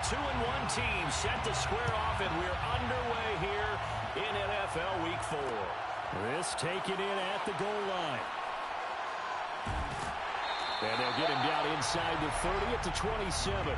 2-1 team set to square off, and we're underway here in NFL Week 4. This taken in at the goal line. And they'll get him down inside the 30 at the 27.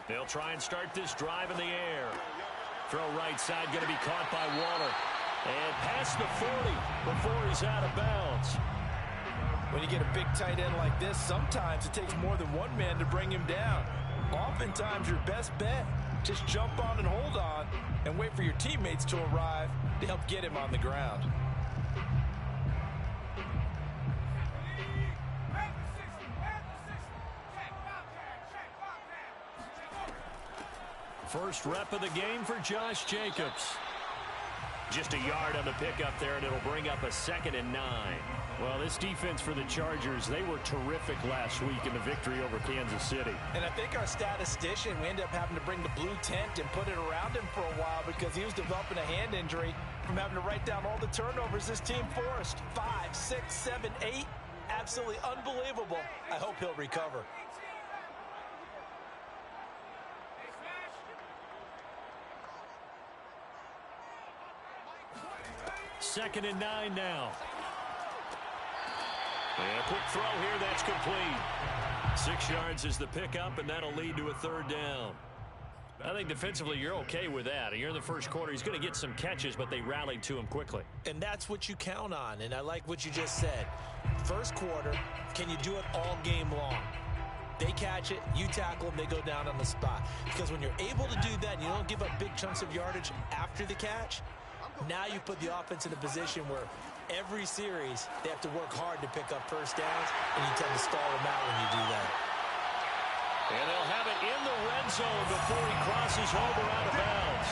They'll try and start this drive in the air. Throw right side, going to be caught by Waller. And past the 40 before he's out of bounds. When you get a big tight end like this, sometimes it takes more than one man to bring him down. Oftentimes, your best bet, just jump on and hold on and wait for your teammates to arrive to help get him on the ground. First rep of the game for Josh Jacobs. Just a yard on the pickup there, and it'll bring up a 2nd and 9. Well, this defense for the Chargers, they were terrific last week in the victory over Kansas City. And I think our statistician, we ended up having to bring the blue tent and put it around him for a while because he was developing a hand injury from having to write down all the turnovers this team forced. 5, 6, 7, 8. Absolutely unbelievable. I hope he'll recover. Second and 9 now. And a quick throw here, that's complete. 6 yards is the pickup, and that'll lead to a 3rd down. I think defensively you're okay with that. You're in the first quarter. He's going to get some catches, but they rallied to him quickly. And that's what you count on, and I like what you just said. First quarter, can you do it all game long? They catch it, you tackle them, they go down on the spot. Because when you're able to do that and you don't give up big chunks of yardage after the catch, now you put the offense in a position where every series they have to work hard to pick up first downs, and you tend to stall them out when you do that. And they'll have it in the red zone before he crosses over out of bounds.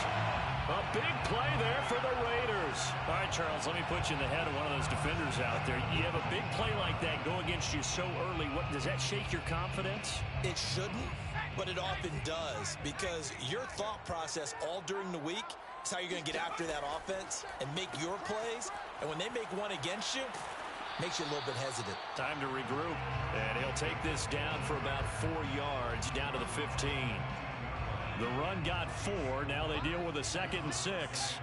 A big play there for the Raiders. All right, Charles, let me put you in the head of one of those defenders out there. You have a big play like that go against you so early. What, does that shake your confidence? It shouldn't, but it often does, because your thought process all during the week is how you're going to get after that offense and make your plays. And when they make one against you, makes you a little bit hesitant. Time to regroup. And he'll take this down for about 4 yards, down to the 15. The run got 4. Now they deal with a 2nd and 6.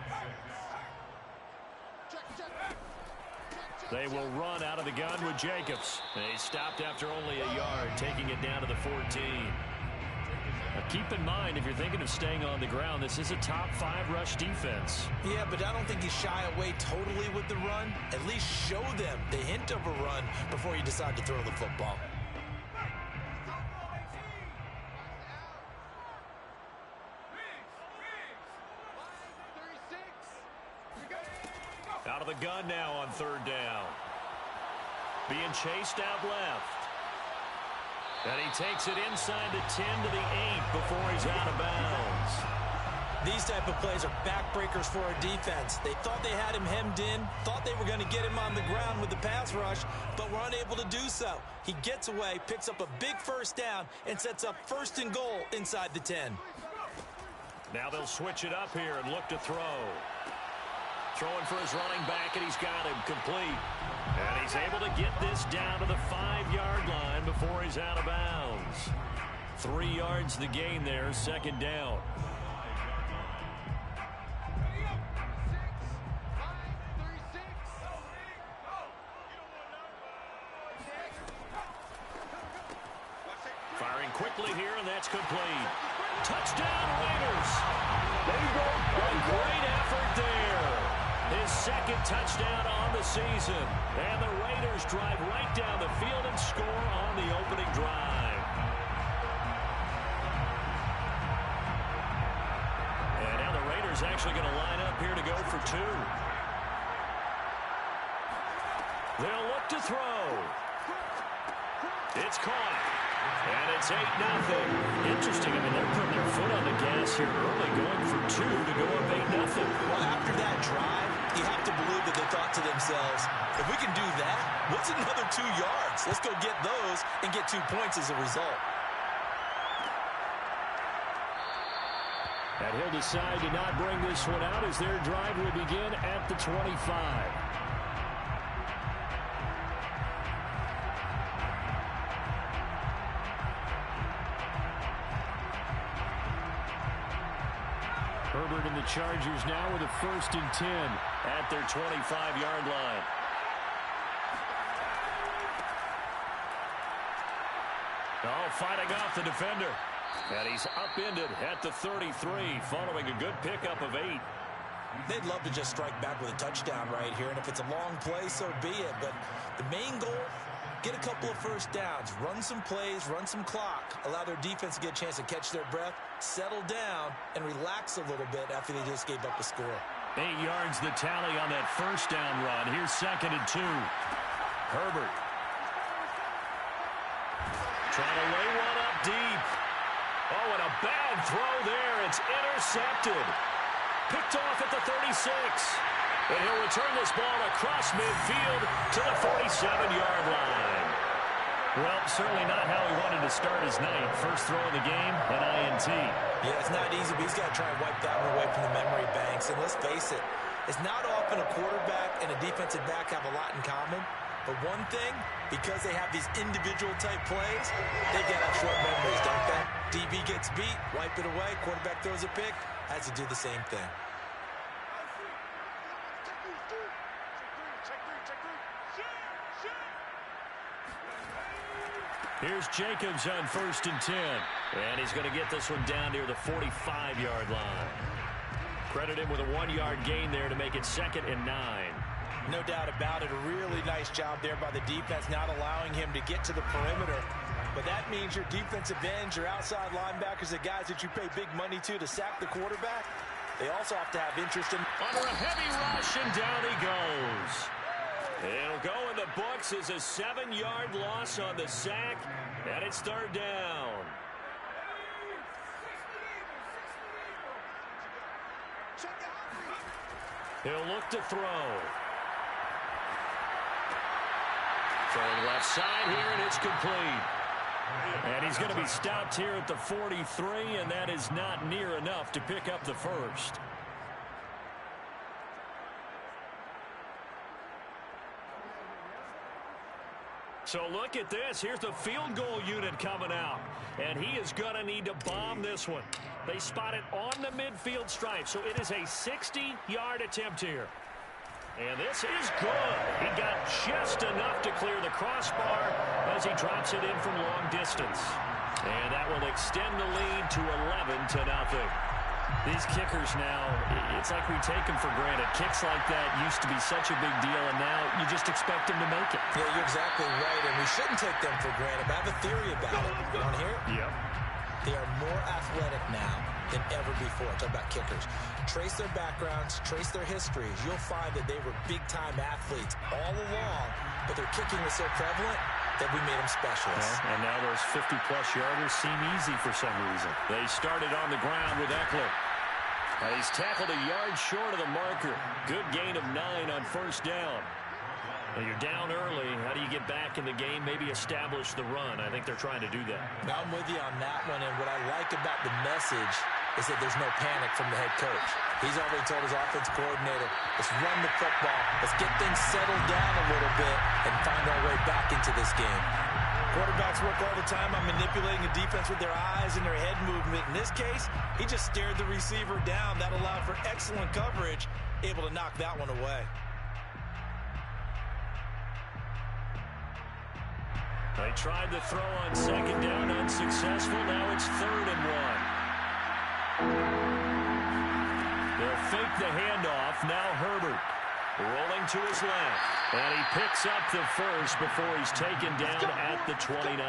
They will run out of the gun with Jacobs. They stopped after only a yard, taking it down to the 14. Now keep in mind, if you're thinking of staying on the ground, this is a top 5 rush defense. Yeah, but I don't think you shy away totally with the run. At least show them the hint of a run before you decide to throw the football. Out of the gun now on 3rd down. Being chased out left. And he takes it inside the 10 to the 8 before he's out of bounds. These type of plays are backbreakers for a defense. They thought they had him hemmed in, thought they were going to get him on the ground with the pass rush, but were unable to do so. He gets away, picks up a big first down, and sets up 1st and goal inside the 10. Now they'll switch it up here and look to throw. Throwing for his running back, and he's got him complete. And he's able to get this down to the 5-yard line before he's out of bounds. 3 yards the gain there, 2nd down. Firing quickly here, and that's complete. Touchdown, Raiders! A great effort there. His 2nd touchdown on the season. And the Raiders drive right down the field and score on the opening drive. And now the Raiders actually going to line up here to go for 2. They'll look to throw. It's caught. And it's 8-0. Interesting. I mean, they're putting their foot on the gas here early, going for 2 to go up 8-0. Well, after that drive, you have to believe that they thought to themselves, if we can do that, what's another 2 yards? Let's go get those and get 2 points as a result. And he'll decide to not bring this one out as their drive will begin at the 25. Herbert and the Chargers now with a 1st and 10 at their 25-yard line. Oh, fighting off the defender. And he's upended at the 33 following a good pickup of 8. They'd love to just strike back with a touchdown right here, and if it's a long play, so be it. But the main goal, get a couple of first downs, run some plays, run some clock, allow their defense to get a chance to catch their breath, settle down, and relax a little bit after they just gave up a score. 8 yards the tally on that first down run. Here's 2nd and 2. Herbert trying to lay one up deep. Oh, and a bad throw there. It's intercepted. Picked off at the 36. And he'll return this ball across midfield to the 47-yard line. Well, certainly not how he wanted to start his night. First throw of the game, an INT. Yeah, it's not easy, but he's got to try and wipe that one away from the memory banks. And let's face it, it's not often a quarterback and a defensive back have a lot in common. But one thing, because they have these individual type plays, they've got to have short memories, don't they? DB gets beat, wipe it away, quarterback throws a pick, has to do the same thing. Here's Jacobs on 1st and 10. And he's going to get this one down near the 45-yard line. Credit him with a 1-yard gain there to make it 2nd and 9. No doubt about it. A really nice job there by the defense, not allowing him to get to the perimeter. But that means your defensive ends, your outside linebackers, the guys that you pay big money to sack the quarterback, they also have to have interest in. Under a heavy rush, and down he goes. It'll go in the books as a 7-yard loss on the sack, and it's 3rd down. He'll look to throw. Throwing left side here, and it's complete. And he's going to be stopped here at the 43, and that is not near enough to pick up the first. So look at this. Here's the field goal unit coming out. And he is going to need to bomb this one. They spot it on the midfield stripe, so it is a 60-yard attempt here. And this is good. He got just enough to clear the crossbar as he drops it in from long distance. And that will extend the lead to 11-0. These kickers now, it's like we take them for granted. Kicks like that used to be such a big deal, and now you just expect them to make it. Yeah, you're exactly right, and we shouldn't take them for granted. But I have a theory about it. You want to hear it? Yep. They are more athletic now than ever before. Talk about kickers. Trace their backgrounds, trace their histories. You'll find that they were big-time athletes all along, but their kicking was so prevalent that we made them specialists. Yeah, and now those 50-plus yarders seem easy for some reason. They started on the ground with Eckler. He's tackled a yard short of the marker. Good gain of 9 on 1st down. Well, you're down early. How do you get back in the game? Maybe establish the run. I think they're trying to do that. Now I'm with you on that one, and what I like about the message is that there's no panic from the head coach. He's already told his offensive coordinator, let's run the football, let's get things settled down a little bit and find our way back into this game. Quarterbacks work all the time on manipulating the defense with their eyes and their head movement. In this case, he just stared the receiver down. That allowed for excellent coverage, able to knock that one away. They tried to throw on 2nd down, unsuccessful. Now it's 3rd and 1. They'll fake the handoff. Now Herbert rolling to his left. And he picks up the first before he's taken down at the 29.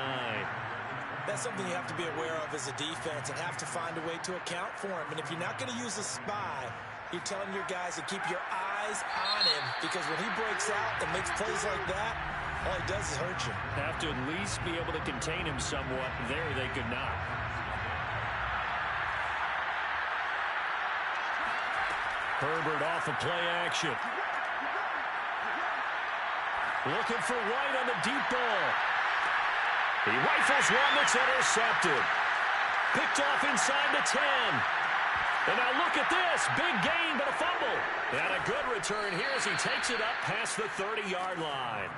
That's something you have to be aware of as a defense and have to find a way to account for him. And if you're not going to use a spy, you're telling your guys to keep your eyes on him, because when he breaks out and makes plays like that, all he does is hurt you. Have to at least be able to contain him somewhat. There they could not. Herbert off of play action. Looking for White on the deep ball. He rifles one that's intercepted. Picked off inside the 10. And now look at this. Big gain, but a fumble. And a good return here as he takes it up past the 30-yard line.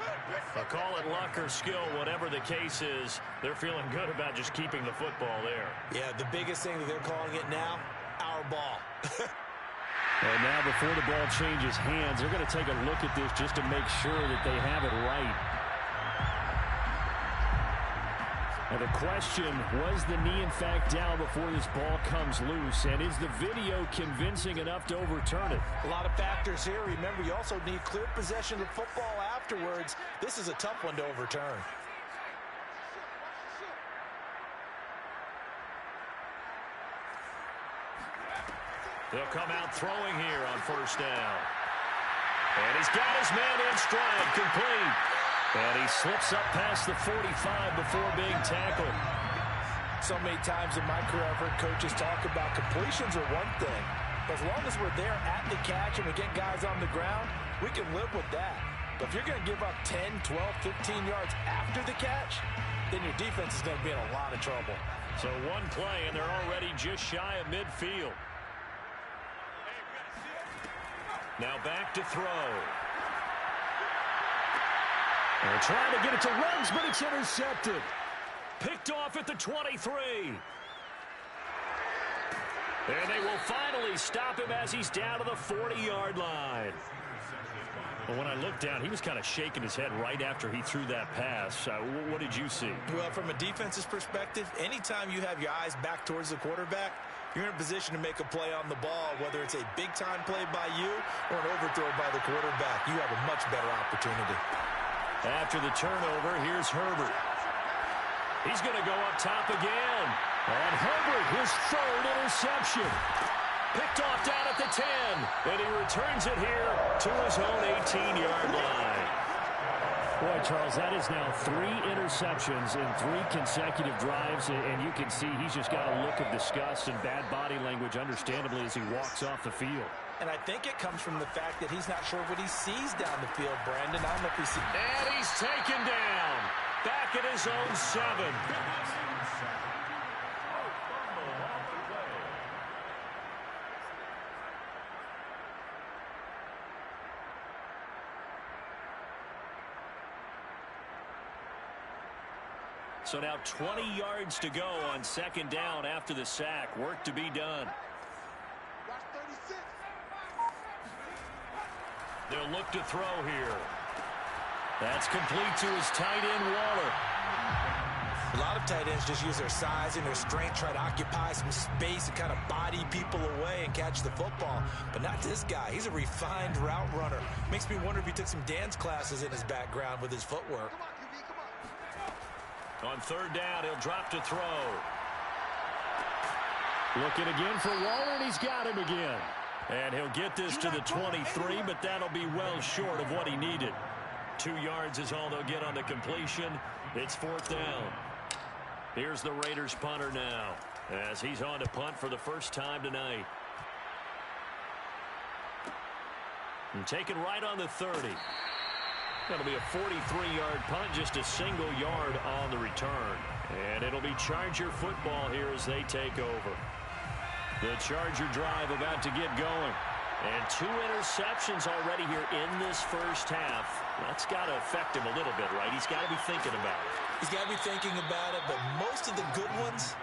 I'll call it luck or skill, whatever the case is. They're feeling good about just keeping the football there. Yeah, the biggest thing that they're calling it now, our ball. And now before the ball changes hands, they're going to take a look at this just to make sure that they have it right. And the question, was the knee in fact down before this ball comes loose? And is the video convincing enough to overturn it? A lot of factors here. Remember, you also need clear possession of football afterwards. This is a tough one to overturn. They'll come out throwing here on first down. And he's got his man in stride, complete. And he slips up past the 45 before being tackled. So many times in my career, I've heard coaches talk about completions are one thing. But as long as we're there at the catch and we get guys on the ground, we can live with that. But if you're going to give up 10, 12, 15 yards after the catch, then your defense is going to be in a lot of trouble. So one play, and they're already just shy of midfield. Now back to throw. They're trying to get it to Ruggs, but it's intercepted. Picked off at the 23. And they will finally stop him as he's down to the 40-yard line. Well, when I looked down, he was kind of shaking his head right after he threw that pass. What did you see? Well, from a defense's perspective, anytime you have your eyes back towards the quarterback, you're in a position to make a play on the ball, whether it's a big-time play by you or an overthrow by the quarterback. You have a much better opportunity. After the turnover, here's Herbert. He's going to go up top again. And Herbert, his third interception. Picked off down at the 10. And he returns it here to his own 18-yard line. Boy, Charles, that is now 3 interceptions in 3 consecutive drives. And you can see he's just got a look of disgust and bad body language, understandably, as he walks off the field. And I think it comes from the fact that he's not sure what he sees down the field, Brandon. I don't know if he sees. And he's taken down. Back at his own 7. So now 20 yards to go on second down after the sack. Work to be done. They'll look to throw here. That's complete to his tight end, Waller. A lot of tight ends just use their size and their strength, try to occupy some space and kind of body people away and catch the football. But not this guy. He's a refined route runner. Makes me wonder if he took some dance classes in his background with his footwork. On third down, he'll drop to throw. Looking again for Waller, and he's got him again. And he'll get this to the 23, but that'll be well short of what he needed. 2 yards is all they'll get on the completion. It's fourth down. Here's the Raiders punter now, as he's on to punt for the first time tonight. And taken right on the 30. That'll be a 43-yard punt, just a single yard on the return. And it'll be Charger football here as they take over. The Charger drive about to get going. And 2 interceptions already here in this first half. That's got to affect him a little bit, right? He's got to be thinking about it. He's got to be thinking about it, but most of the good ones,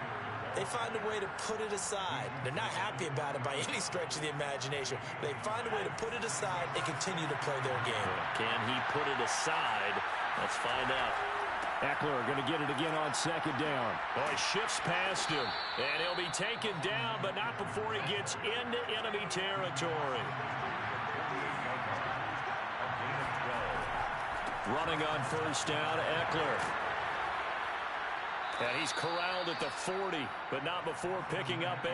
they find a way to put it aside. They're not happy about it by any stretch of the imagination. They find a way to put it aside and continue to play their game. Can he put it aside? Let's find out. Eckler going to get it again on second down. Oh, he shifts past him, and he'll be taken down, but not before he gets into enemy territory. Running on first down, Eckler. And he's corralled at the 40, but not before picking up 8.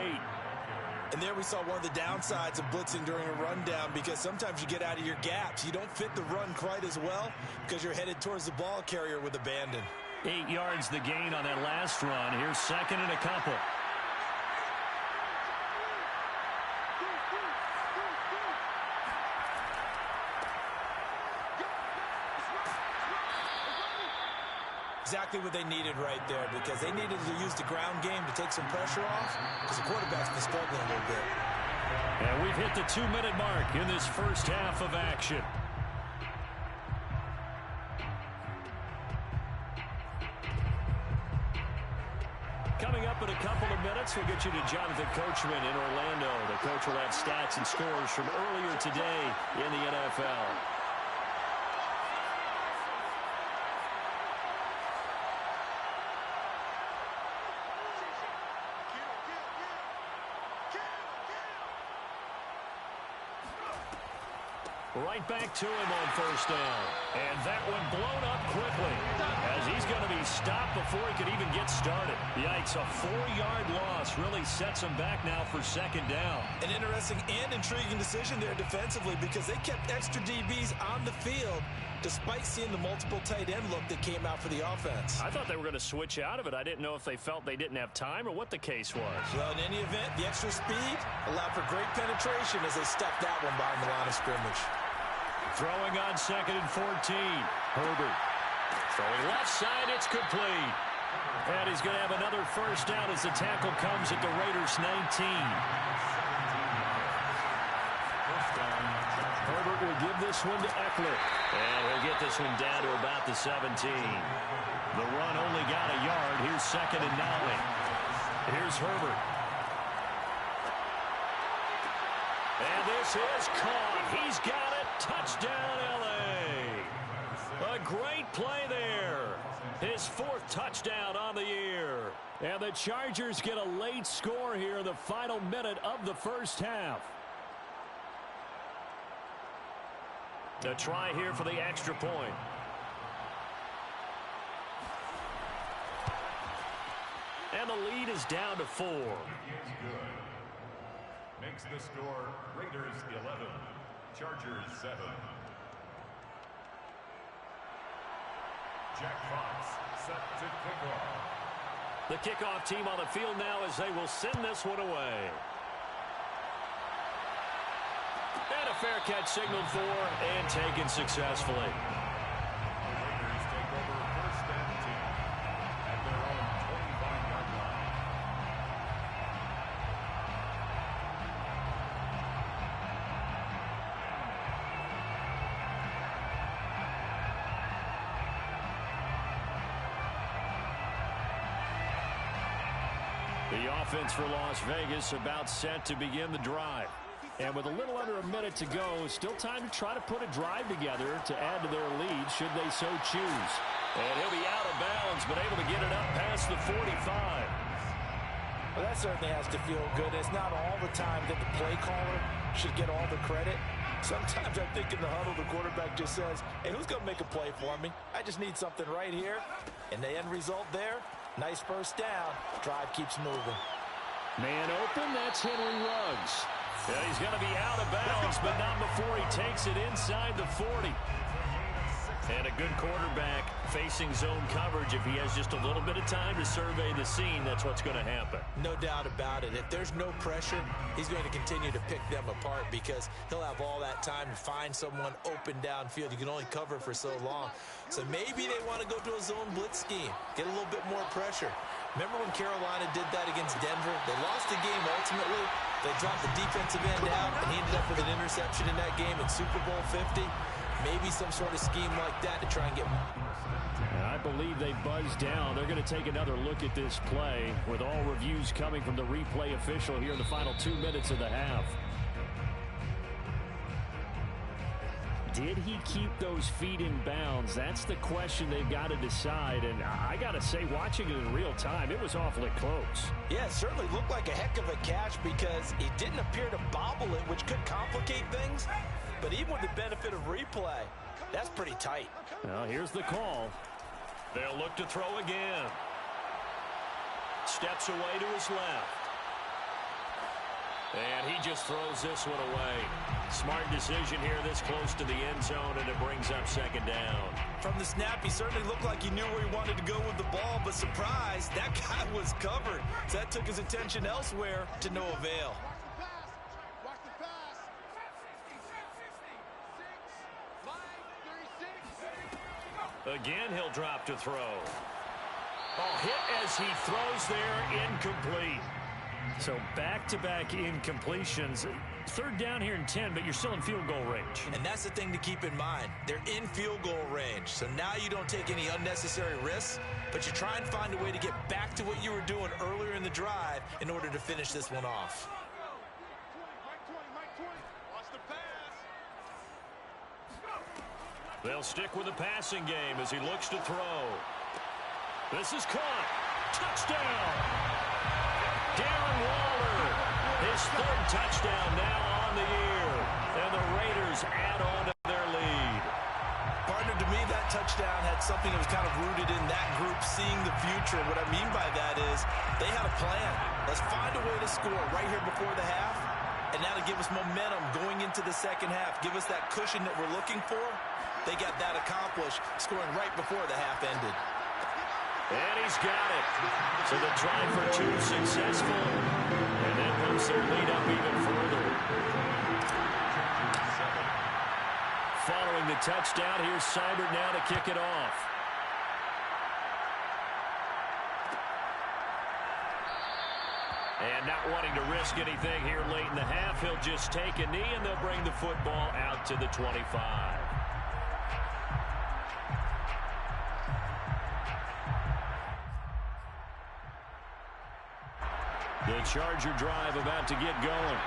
And there we saw one of the downsides of blitzing during a rundown, because sometimes you get out of your gaps. You don't fit the run quite as well because you're headed towards the ball carrier with abandon. 8 yards the gain on that last run. Here's second and a couple. Exactly what they needed right there, because they needed to use the ground game to take some pressure off, because the quarterback's been struggling a little bit. And we've hit the 2-minute mark in this first half of action. Coming up in a couple of minutes, we'll get you to Jonathan Coachman in Orlando. The coach will have stats and scores from earlier today in the NFL. Right back to him on first down. And that one blown up quickly, as he's going to be stopped before he could even get started. Yikes, a 4-yard loss really sets him back now for second down. An interesting and intriguing decision there defensively, because they kept extra DBs on the field despite seeing the multiple tight end look that came out for the offense. I thought they were going to switch out of it. I didn't know if they felt they didn't have time or what the case was. Well, in any event, the extra speed allowed for great penetration as they stuffed that one behind the line of scrimmage. Throwing on second and 14. Herbert. Throwing left side, it's complete. And he's going to have another first down as the tackle comes at the Raiders' 19. Herbert will give this one to Eckler. And he'll get this one down to about the 17. The run only got a yard. Here's second and 9. Here's Herbert. And this is caught. He's got it. Touchdown, L.A. A great play there. His 4th touchdown on the year. And the Chargers get a late score here in the final minute of the first half. A try here for the extra point. And the lead is down to 4. Makes the score Raiders 11, Chargers 7. Jack Fox set to kick off. The kickoff team on the field now as they will send this one away. And a fair catch signaled for and taken successfully. The Raiders take over first and 10 at their own 25-yard line. The offense for Las Vegas about set to begin the drive. And with a little under a minute to go, still time to try to put a drive together to add to their lead should they so choose. And he'll be out of bounds, but able to get it up past the 45. Well, that certainly has to feel good. It's not all the time that the play caller should get all the credit. Sometimes I think in the huddle, the quarterback just says, hey, who's going to make a play for me? I just need something right here. And the end result there, nice first down. Drive keeps moving. Man open, that's Henry Ruggs. Yeah, he's going to be out of bounds, but not before he takes it inside the 40. And a good quarterback facing zone coverage. If he has just a little bit of time to survey the scene, that's what's going to happen. No doubt about it. If there's no pressure, he's going to continue to pick them apart because he'll have all that time to find someone open downfield. You can only cover for so long. So maybe they want to go to a zone blitz scheme, get a little bit more pressure. Remember when Carolina did that against Denver? They lost the game ultimately. They dropped the defensive end out, and he ended up with an interception in that game in Super Bowl 50. Maybe some sort of scheme like that to try and get... I believe they buzzed down. They're going to take another look at this play with all reviews coming from the replay official here in the final 2 minutes of the half. Did he keep those feet in bounds? That's the question they've got to decide. And I got to say, watching it in real time, it was awfully close. Yeah, it certainly looked like a heck of a catch because he didn't appear to bobble it, which could complicate things. But even with the benefit of replay, that's pretty tight. Well, here's the call. They'll look to throw again. Steps away to his left. And he just throws this one away. Smart decision here this close to the end zone, and it brings up second down. From the snap, he certainly looked like he knew where he wanted to go with the ball, but surprise, that guy was covered. So that took his attention elsewhere to no avail. Again, he'll drop to throw. Oh, hit as he throws there, incomplete. So back-to-back incompletions. Third down here and 10, but you're still in field goal range. And that's the thing to keep in mind. They're in field goal range. So now you don't take any unnecessary risks, but you try and find a way to get back to what you were doing earlier in the drive in order to finish this one off. They'll stick with the passing game as he looks to throw. This is caught. Touchdown! Darren Waller, his third touchdown now on the year. And the Raiders add on to their lead. Partner, to me, that touchdown had something that was kind of rooted in that group seeing the future. What I mean by that is they had a plan. Let's find a way to score right here before the half. And now to give us momentum going into the second half, give us that cushion that we're looking for. They got that accomplished, scoring right before the half ended. And he's got it. So the try for two successful. And that moves their lead up even further. Following the touchdown, here's Seibert now to kick it off. And not wanting to risk anything here late in the half, he'll just take a knee and they'll bring the football out to the 25. The Charger drive about to get going.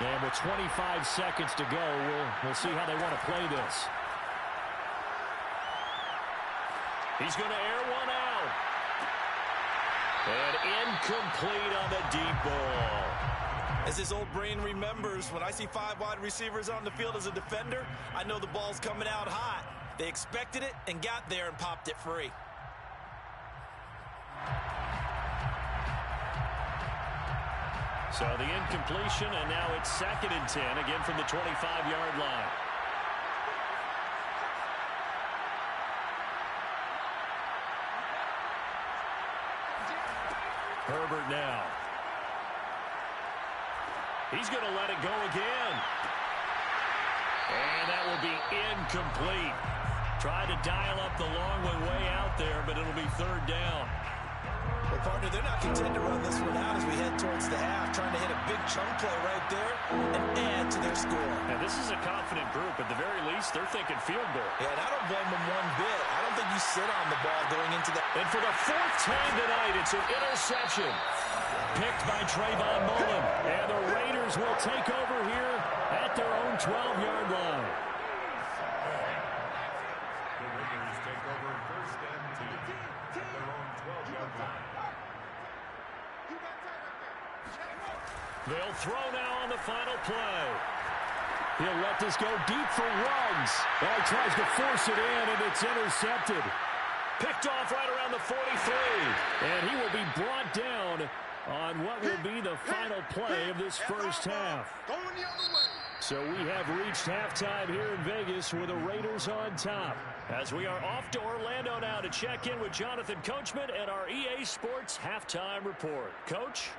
And with 25 seconds to go, we'll see how they want to play this. He's going to air one out. And incomplete on the deep ball. As his old brain remembers, when I see 5 wide receivers on the field as a defender, I know the ball's coming out hot. They expected it and got there and popped it free. So the incompletion, and now it's 2nd and 10, again from the 25-yard line. Herbert now. He's going to let it go again. And that will be incomplete. Tried to dial up the long way out there, but it'll be 3rd down. Well, partner, they're not content to run this one out as we head towards the half, trying to hit a big chunk play right there and add to their score. And this is a confident group. At the very least, they're thinking field goal. Yeah, and I don't blame them one bit. I don't think you sit on the ball going into that. And for the 4th time tonight, it's an interception. Picked by Trayvon Mullen. And the Raiders will take over here at their own 12-yard line. The Raiders take over 1st and 10 at their own 12-yard line. They'll throw now on the final play. He'll let this go deep for Ruggs. Oh, he tries to force it in, and it's intercepted. Picked off right around the 43. And he will be brought down on what will be the final play of this first half. So we have reached halftime here in Vegas with the Raiders on top. As we are off to Orlando now to check in with Jonathan Coachman and our EA Sports halftime report. Coach?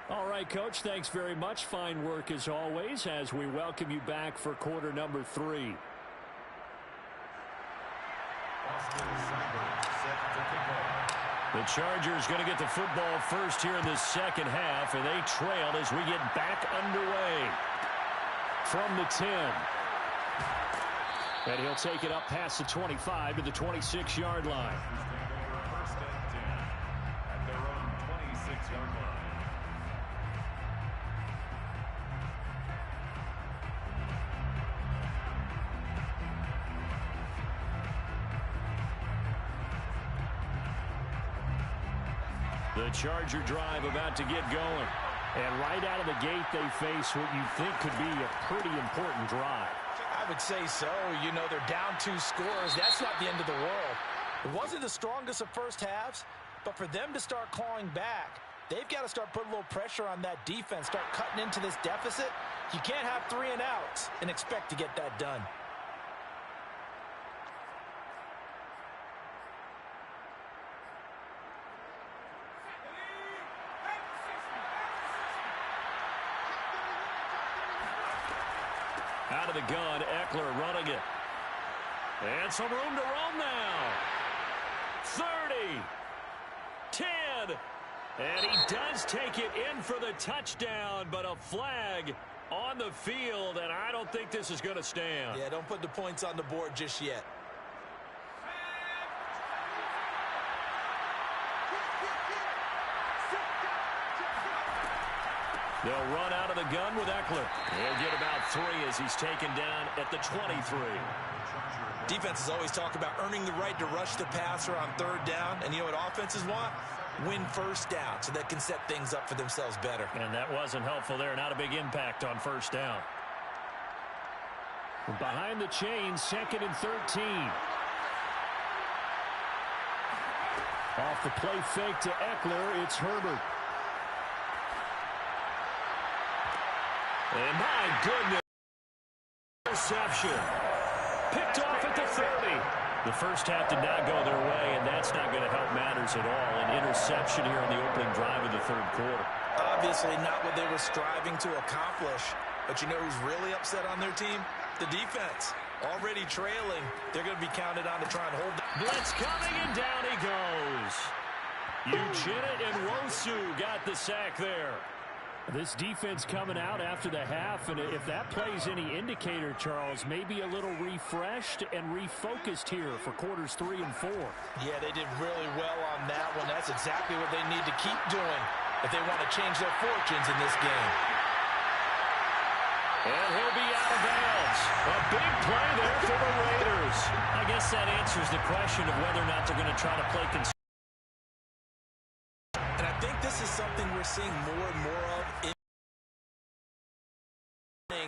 All right, Coach, thanks very much. Fine work as always as we welcome you back for quarter number 3. The Chargers going to get the football first here in the second half, and they trail as we get back underway. From the 10. And he'll take it up past the 25 to the 26-yard line. First and 10 at their own 26-yard line. The Charger drive about to get going. And right out of the gate, they face what you think could be a pretty important drive. I would say so. You know, they're down 2 scores. That's not the end of the world. It wasn't the strongest of first halves, But for them to start clawing back, they've got to start putting a little pressure on that defense, start cutting into this deficit. You can't have 3 and outs and expect to get that done. Out of the gun, Eckler running it. And some room to roam now. 30. 10. And he does take it in for the touchdown, but a flag on the field, and I don't think this is going to stand. Yeah, don't put the points on the board just yet. They'll run out of the gun with Eckler. He'll get about 3 as he's taken down at the 23. Defenses always talk about earning the right to rush the passer on 3rd down. And you know what offenses want? Win 1st down so they can set things up for themselves better. And that wasn't helpful there. Not a big impact on 1st down. Behind the chains, 2nd and 13. Off the play fake to Eckler, it's Herbert. And my goodness, interception. Picked off at the 30. The first half did not go their way, and that's not going to help matters at all. An interception here on the opening drive of the 3rd quarter. Obviously not what they were striving to accomplish. But you know who's really upset on their team? The defense. Already trailing. They're going to be counted on to try and hold. Blitz coming, and down he goes. Uchenna and Wosu got the sack there. This defense coming out after the half, and if that plays any indicator, Charles, maybe a little refreshed and refocused here for quarters 3 and 4. Yeah, they did really well on that one. That's exactly what they need to keep doing if they want to change their fortunes in this game. And he'll be out of bounds. A big play there for the Raiders. I guess that answers the question of whether or not they're going to try to play conservative. And I think this is something we're seeing more and more of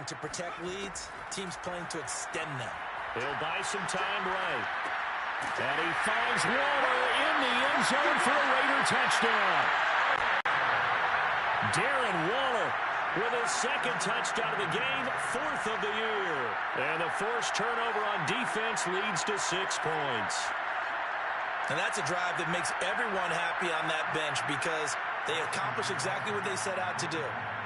to protect leads, teams playing to extend them. He'll buy some time right. And he finds Waller in the end zone for a Raider touchdown. Darren Waller with his 2nd touchdown of the game, 4th of the year. And the forced turnover on defense leads to 6 points. And that's a drive that makes everyone happy on that bench because they accomplish exactly what they set out to do.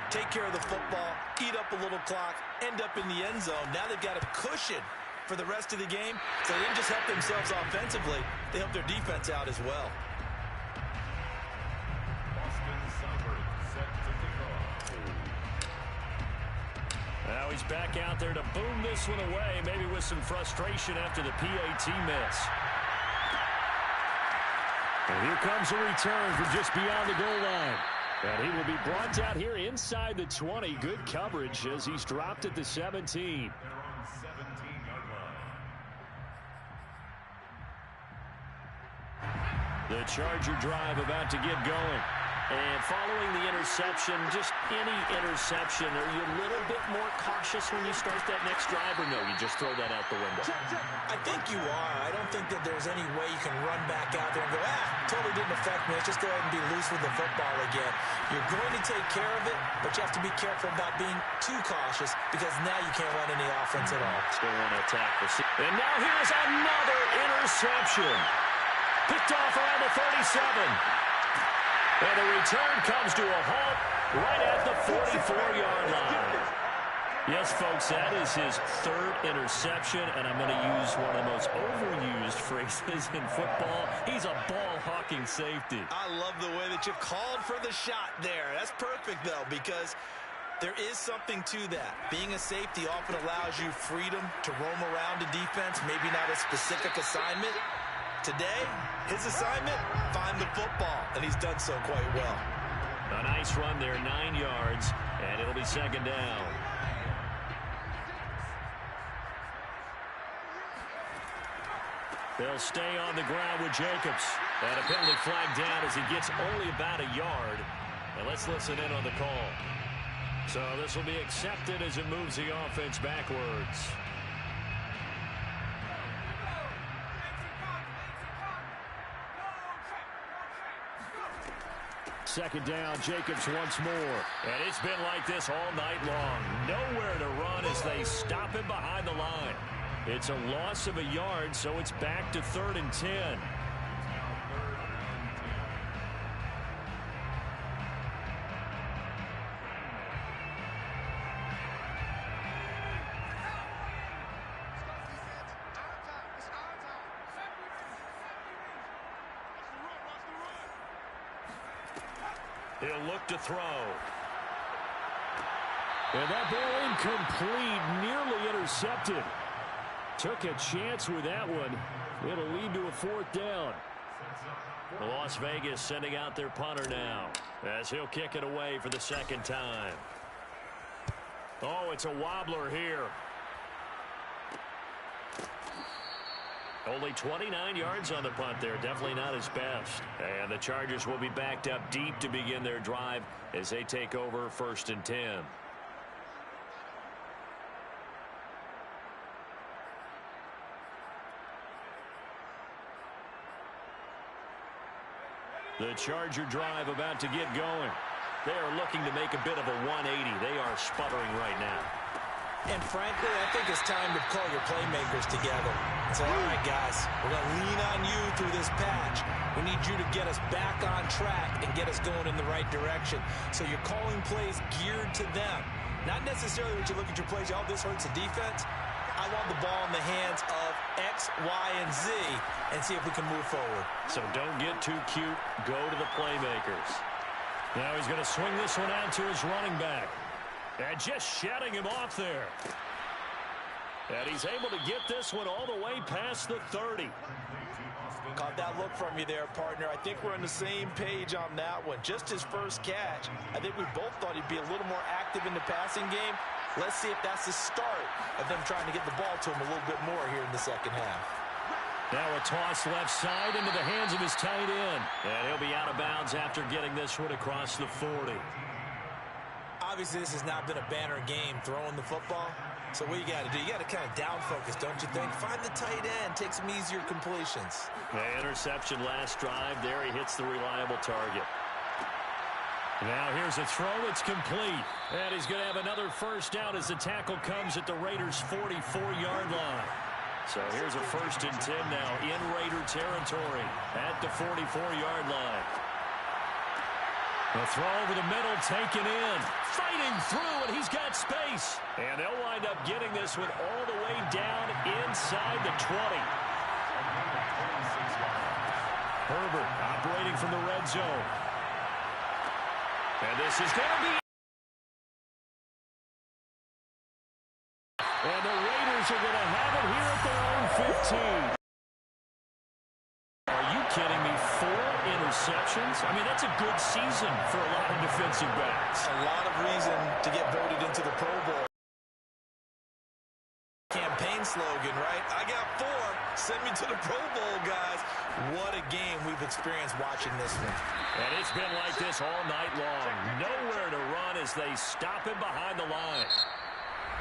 Take care of the football, eat up a little clock, end up in the end zone. Now they've got a cushion for the rest of the game. So they didn't just help themselves offensively, they helped their defense out as well. Now he's back out there to boom this one away, maybe with some frustration after the PAT miss. And here comes a return from just beyond the goal line. And he will be brought down here inside the 20. Good coverage as he's dropped at the 17. The Charger drive about to get going. And following the interception, just any interception, are you a little bit more cautious when you start that next drive, or no, you just throw that out the window? I think you are. I don't think that there's any way you can run back out there and go, totally didn't affect me. Let's just go ahead and be loose with the football again. You're going to take care of it, but you have to be careful about being too cautious because now you can't run any offense at all. Still want to attack the seat. And now here's another interception. Picked off around the 37. And the return comes to a halt right at the 44-yard line. Yes, folks, that is his 3rd interception, and I'm going to use one of the most overused phrases in football. He's a ball-hawking safety. I love the way that you called for the shot there. That's perfect, though, because there is something to that. Being a safety often allows you freedom to roam around the defense, maybe not a specific assignment. Today, his assignment, find the football, and he's done so quite well. A nice run there, 9 yards, and it'll be 2nd down. They'll stay on the ground with Jacobs. And a penalty flag down as he gets only about a yard. And let's listen in on the call. So this will be accepted as it moves the offense backwards. Second down, Jacobs once more. And it's been like this all night long. Nowhere to run as they stop him behind the line. It's a loss of a yard, so it's back to 3rd and 10. He'll look to throw. And that ball incomplete, nearly intercepted. Took a chance with that one. It'll lead to a 4th down. Las Vegas sending out their punter now as he'll kick it away for the 2nd time. Oh, it's a wobbler here. Only 29 yards on the punt there. Definitely not his best. And the Chargers will be backed up deep to begin their drive as they take over 1st and 10. The Charger drive about to get going. They are looking to make a bit of a 180. They are sputtering right now. And frankly, I think it's time to call your playmakers together and say, all right, guys, we're going to lean on you through this patch. We need you to get us back on track and get us going in the right direction. So you're calling plays geared to them. Not necessarily when you look at your plays, oh, this hurts the defense. I want the ball in the hands of X, Y, and Z and see if we can move forward. So don't get too cute. Go to the playmakers. Now he's going to swing this one out to his running back. And just shutting him off there. And he's able to get this one all the way past the 30. Caught that look from you there, partner. I think we're on the same page on that one. Just his first catch. I think we both thought he'd be a little more active in the passing game. Let's see if that's the start of them trying to get the ball to him a little bit more here in the 2nd half. Now a toss left side into the hands of his tight end. And he'll be out of bounds after getting this one across the 40. Obviously, this has not been a banner game throwing the football. So what you got to do, you got to kind of down focus, don't you think? Find the tight end, take some easier completions. The interception last drive. There he hits the reliable target. Now here's a throw. It's complete. And he's going to have another 1st down as the tackle comes at the Raiders' 44-yard line. So here's a 1st and 10 now in Raider territory at the 44-yard line. The throw over the middle, taken in. Fighting through, and he's got space. And they'll wind up getting this one all the way down inside the 20. Herbert operating from the red zone. And this is going to be... And the Raiders are going to have it here at their own 15. Are you kidding me? 4 interceptions? I mean, that's a good season for a lot of defensive backs. A lot of reason to get voted into the Pro Bowl. Campaign slogan, right? I got 4. Send me to the Pro Bowl, guys. What a game we've experienced watching this one. And it's been like this all night long. Nowhere to run as they stop him behind the line.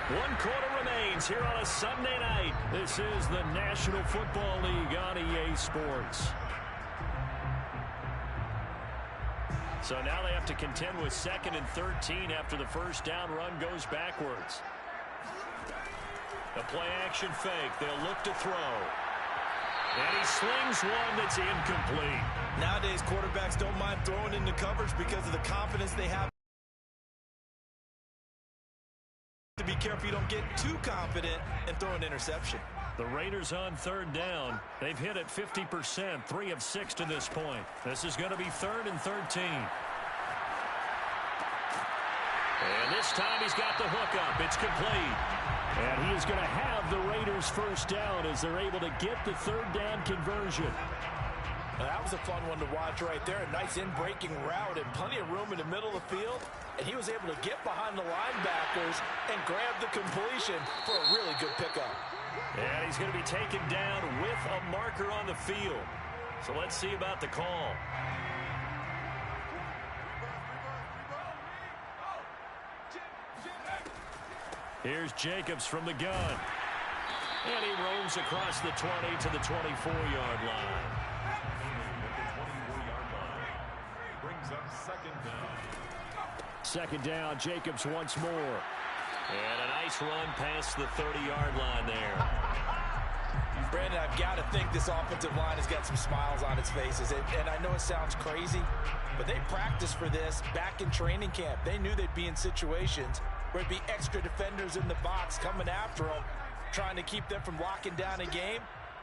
1 quarter remains here on a Sunday night. This is the National Football League on EA Sports. So now they have to contend with 2nd and 13 after the 1st down run goes backwards. A play-action fake. They'll look to throw. And he slings one that's incomplete. Nowadays, quarterbacks don't mind throwing into coverage because of the confidence they have. To be careful you don't get too confident and throw an interception. The Raiders on 3rd down. They've hit it 50%, 3 of 6 to this point. This is going to be 3rd and 13. And this time he's got the hook up. It's complete. And he is going to have the Raiders' 1st down as they're able to get the 3rd down conversion. Now, that was a fun one to watch right there. A nice in-breaking route and plenty of room in the middle of the field. And he was able to get behind the linebackers and grab the completion for a really good pickup. And he's going to be taken down with a marker on the field. So let's see about the call. Here's Jacobs from the gun. And he roams across the 20 to the 24-yard line. brings up second down. Second down, Jacobs once more. And a nice run past the 30-yard line there. Brandon, I've got to think this offensive line has got some smiles on its faces. And I know it sounds crazy, but they practiced for this back in training camp. They knew they'd be in situations where there'd be extra defenders in the box coming after them, trying to keep them from locking down a game.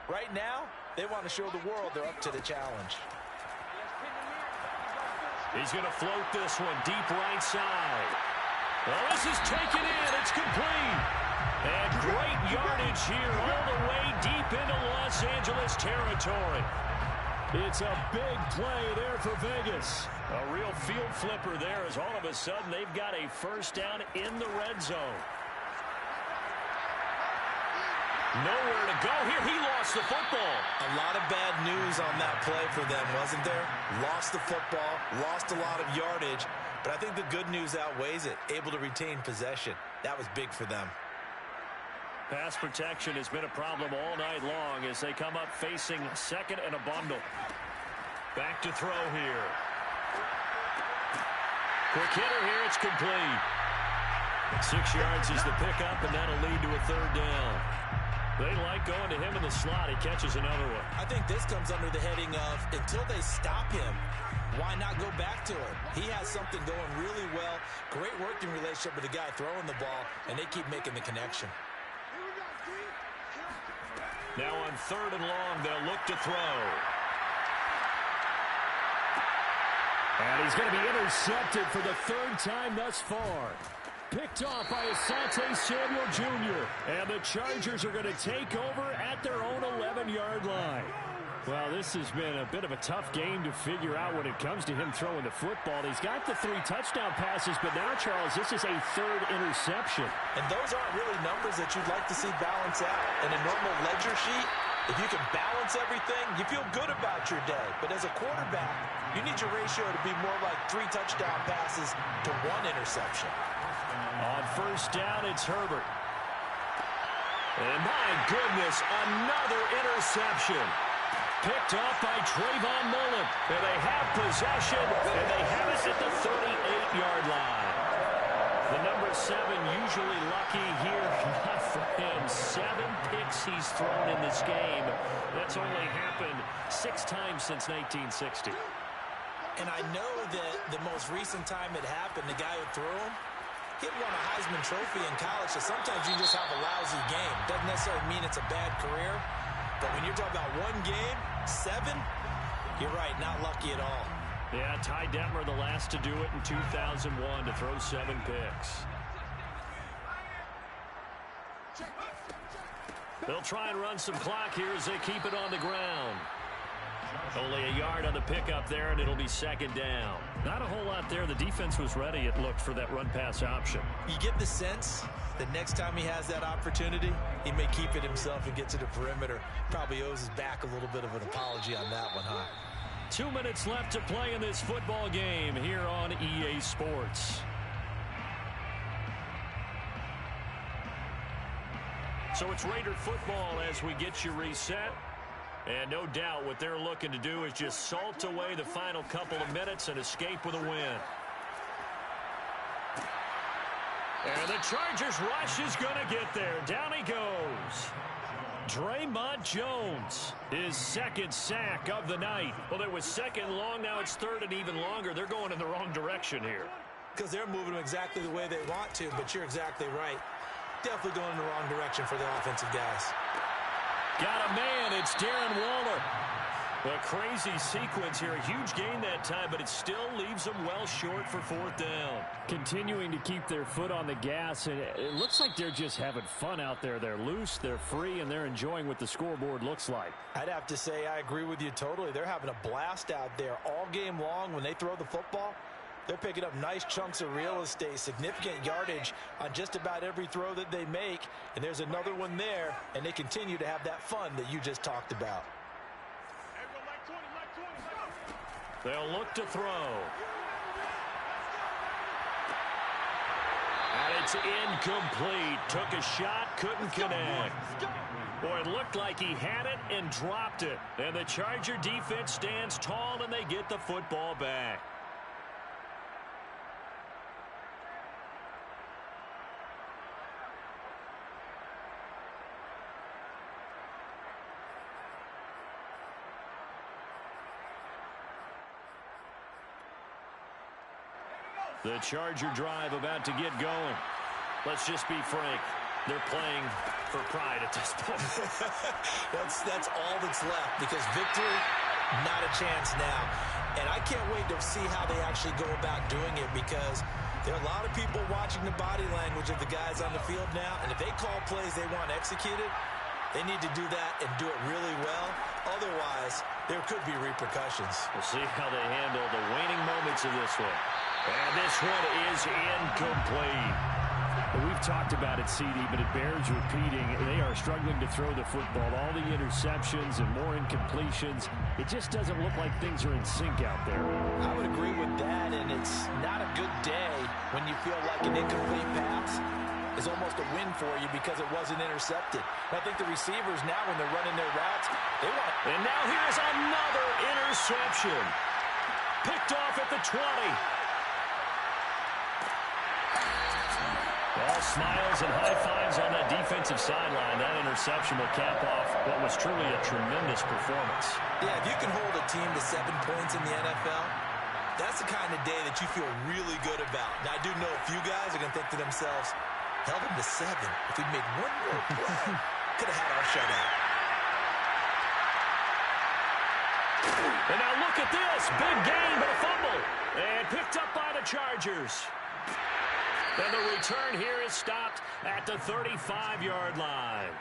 Right now, they want to show the world they're up to the challenge. He's going to float this one deep right side. Well, this is taken in. It's complete. And great yardage here all the way deep into Los Angeles territory. It's a big play there for Vegas. A real field flipper there as all of a sudden they've got a first down in the red zone. Nowhere to go here. He lost the football. A lot of bad news on that play for them, wasn't there? Lost the football, lost a lot of yardage, but I think the good news outweighs it. Able to retain possession. That was big for them. Pass protection has been a problem all night long as they come up facing second and a bundle. Back to throw here. Quick hitter here. It's complete. 6 yards is the pickup, and that'll lead to a third down. They like going to him in the slot. He catches another one. I think this comes under the heading of until they stop him, why not go back to him? He has something going really well. Great working relationship with the guy throwing the ball, and they keep making the connection. Now on third and long, they'll look to throw. And he's going to be intercepted for the third time thus far. Picked off by Asante Samuel Jr. And the Chargers are going to take over at their own 11-yard line. Well, this has been a bit of a tough game to figure out when it comes to him throwing the football. He's got the 3 touchdown passes, but now, Charles, this is a third interception. And those aren't really numbers that you'd like to see balance out. In a normal ledger sheet, if you can balance everything, you feel good about your day. But as a quarterback, you need your ratio to be more like 3 touchdown passes to 1 interception. On first down, it's Herbert. And my goodness, another interception. Picked off by Trayvon Mullen. And they have possession, and they have it at the 38-yard line. The number 7 usually lucky here. Not for him. 7 picks he's thrown in this game. That's only happened 6 times since 1960. And I know that the most recent time it happened, the guy who threw him, he won a Heisman Trophy in college, so sometimes you just have a lousy game. Doesn't necessarily mean it's a bad career, but when you're talking about 1 game, 7, you're right, not lucky at all. Yeah, Ty Detmer the last to do it in 2001 to throw 7 picks. They'll try and run some clock here as they keep it on the ground. Only a yard on the pickup there, and it'll be second down. Not a whole lot there. The defense was ready, it looked, for that run-pass option. You get the sense that next time he has that opportunity, he may keep it himself and get to the perimeter. Probably owes his back a little bit of an apology on that one, huh? 2 minutes left to play in this football game here on EA Sports. So it's Raider football as we get you reset. And no doubt what they're looking to do is just salt away the final couple of minutes and escape with a win. And the Chargers rush is going to get there. Down he goes. Draymond Jones, his second sack of the night. Well, it was second long. Now it's third and even longer. They're going in the wrong direction here. Because they're moving them exactly the way they want to, but you're exactly right. Definitely going in the wrong direction for the offensive guys. Got a man. It's Darren Waller. A crazy sequence here. A huge gain that time, but it still leaves them well short for 4th down. Continuing to keep their foot on the gas, and it looks like they're just having fun out there. They're loose, they're free, and they're enjoying what the scoreboard looks like. I'd have to say I agree with you totally. They're having a blast out there all game long. When they throw the football, they're picking up nice chunks of real estate, significant yardage on just about every throw that they make. And there's another one there, and they continue to have that fun that you just talked about. They'll look to throw. And it's incomplete. Took a shot, couldn't connect. Boy, it looked like he had it and dropped it. And the Charger defense stands tall, and they get the football back. The Charger drive about to get going. Let's just be frank. They're playing for pride at this point. That's all that's left, because victory, not a chance now. And I can't wait to see how they actually go about doing it, because there are a lot of people watching the body language of the guys on the field now, and if they call plays they want executed, they need to do that and do it really well. Otherwise, there could be repercussions. We'll see how they handle the waning moments of this one. And this one is incomplete. We've talked about it, CD, but it bears repeating. They are struggling to throw the football. All the interceptions and more incompletions. It just doesn't look like things are in sync out there. I would agree with that, and it's not a good day when you feel like an incomplete pass is almost a win for you because it wasn't intercepted. And I think the receivers now, when they're running their routes, they want it. And now here's another interception. Picked off at the 20. All smiles and high fives on that defensive sideline. That interception will cap off what was truly a tremendous performance. Yeah, if you can hold a team to 7 points in the NFL, that's the kind of day that you feel really good about. Now, I do know a few guys are going to think to themselves, held them to 7. If we'd made one more play, could have had our shutout. And now look at this. Big gain, but a fumble. And picked up by the Chargers. And the return here is stopped at the 35-yard line.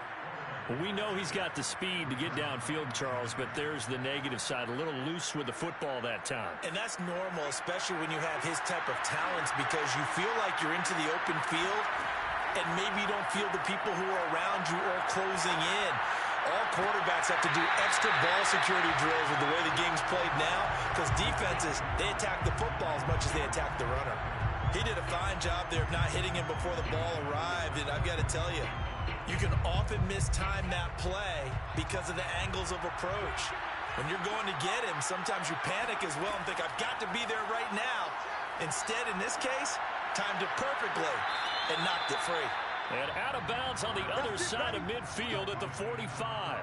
Well, we know he's got the speed to get downfield, Charles, but there's the negative side. A little loose with the football that time. And that's normal, especially when you have his type of talents, because you feel like you're into the open field and maybe you don't feel the people who are around you or closing in. All quarterbacks have to do extra ball security drills with the way the game's played now, because defenses, they attack the football as much as they attack the runner. He did a fine job there of not hitting him before the ball arrived, and I've got to tell you, you can often mistime that play because of the angles of approach. When you're going to get him, sometimes you panic as well and think, I've got to be there right now. Instead, in this case, timed it perfectly and knocked it free. And out of bounds on the other side of midfield at the 45.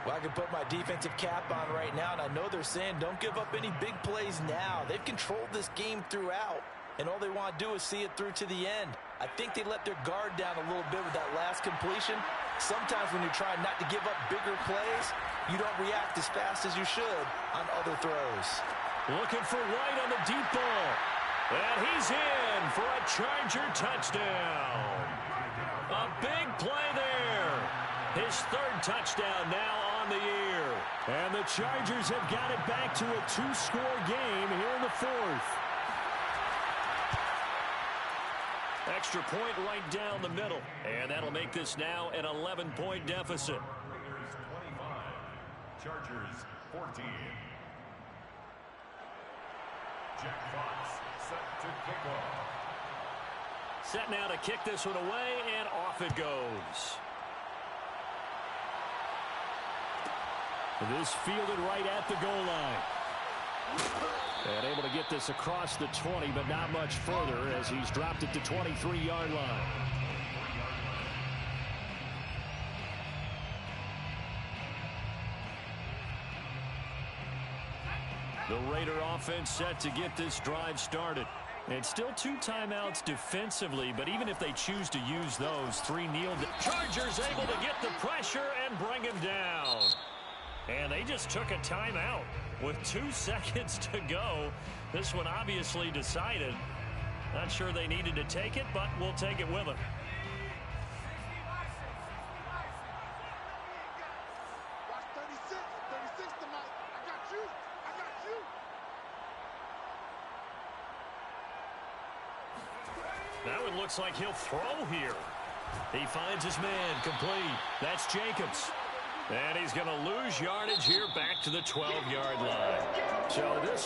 Well, I can put my defensive cap on right now, and I know they're saying don't give up any big plays now. They've controlled this game throughout, and all they want to do is see it through to the end. I think they let their guard down a little bit with that last completion. Sometimes when you're trying not to give up bigger plays, you don't react as fast as you should on other throws. Looking for White on the deep ball. And he's in for a Charger touchdown. A big play there. His third touchdown now on the year. And the Chargers have got it back to a 2-score game here in the fourth. Extra point right down the middle. And that'll make this now an 11-point deficit. Raiders 25, Chargers 14. Jack Fox set to kick off. Set now to kick this one away, and off it goes. This fielded right at the goal line. And able to get this across the 20, but not much further as he's dropped it to 23-yard line. The Raider offense set to get this drive started. And still 2 timeouts defensively, but even if they choose to use those, 3 kneeled. Chargers able to get the pressure and bring him down. And they just took a timeout with 2 seconds to go. This one obviously decided. Not sure they needed to take it, but we'll take it with them. Now it looks like he'll throw here. He finds his man complete. That's Jacobs. And he's going to lose yardage here back to the 12-yard line. So this one